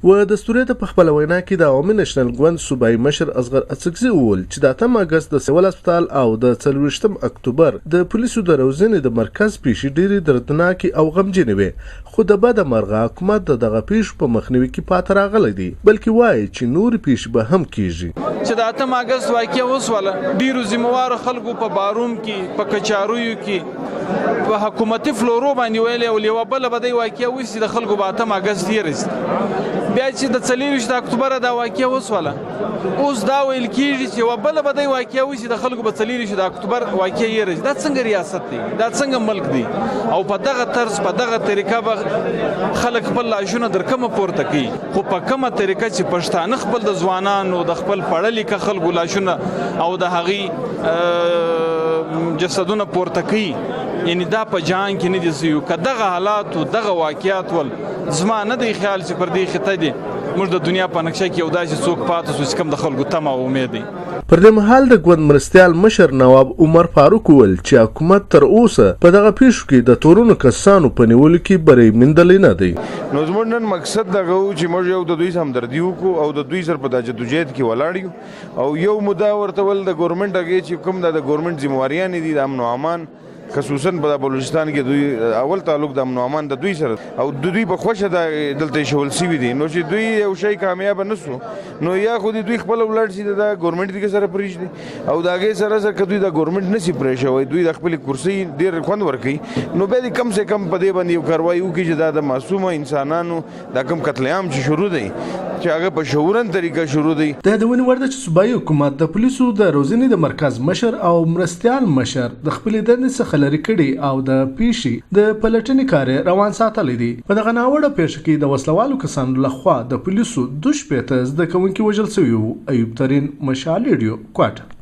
و د ستوري په خپل وینا کې د عوامي نېشنل ګوند صوبایي مشر اصغر اڅکزي وویل چې د 8 اگست د سیول هسپتال او د 24 اکتوبر د پولیسو د روزنې د مرکز پیښې ډېرې دردناکې او غمجنې وې، خو د بده مرغه حکومت دغه پیښو په مخنیوي کې پاتې راغلی دی، بلکې وایي چې نور پیښې به هم کیږي. چې د 8 اگست واقعه وسوله ډیرو ذمہوارو خلکو په باروم کې په کچارویو کې په حکومتي فلورو باندې ویلې او لیوه بله به دی واقعه وسي د خلکو به 8 اگست یې رسي. بیا چې د 24 اکتوبر دا واقعه وسوله اوس دا ویل کېږي چې یوه بله به دی واقعه وسي د خلکو به 24 اکتوبر واقعه یې رسي. دا څنګه ریاست دی؟ دا څنګه ملک دی؟ او په دغه طرز په دغه طریقه به خلک خپل لاشونه در کومه پورته کوي، خو په کومه طریقه چې پښتانه خپل د ځوانانو د خپل پړه لیکه خلکو لاشونه او د هغې جسدونه پورته کوي، یعنی دا په جهان کې نه دي سوي. که دغه حالات و دغه واقعات ول زما نه دی خیال چې پر دې خطه دی موږ د دنیا په نقشه کې یو داسې څوک پاتې سو چې کوم د خلکو تمه او امید دی. پر دې مهال د ګوند مرستیال مشر نواب عمر فاروق وویل چې حکومت تر اوسه په دغه پیښو کې د تورنو کسانو په نیولو کې بری موندلی نه دی. نو زموږ نن مقصد دغه و چې موږ یو د دوی همدردي وکړو او د دوی سره په دا جدوجهد کې ولاړ یو او یو مدعا ورته ول د ګورنمنټ هغې چې کوم د ګورنمنټ ذمہواریانې دي د امن و امان، خصوصا په بلوچستان کې دوی اول تعلق د امن و امان د دوی سره او د دوی په خوښه د دلته ایښول سوي دي. نو چې دوی یو شی کامیاب نه سو نو یا خو دوی خپله ولاړ شي د ګورنمنټ دغې سره پرېږدي او د هغې سره سره که دوی د ګورنمنټ نشي پرېښوی، دوی د خپلې کرسۍ ډېر خوند ورکوي، نو بیا دې کم سے کم په دې باندې یو کاروایي وکړي چې دا د معصومه انسانانو دا کوم قتل عام چې شروع دی چې هغه په شعورن طریقه شروع دی. د یادونې وړ ده چې صوبایي حکومت د پولیسو د روزنې د مرکز مشر او مرستیال مشر د خپلې دندې څخه لرې کړي او د پیښې د پلټنې کار روان ساتلی دی. په دغه ناوړه پیښه کې د وسلوالو کسانو لخوا د پولیسو 2 شپېته زده کوونکي وژل شوي وو. ایوب ترین، مشال ریډیو، کوټه.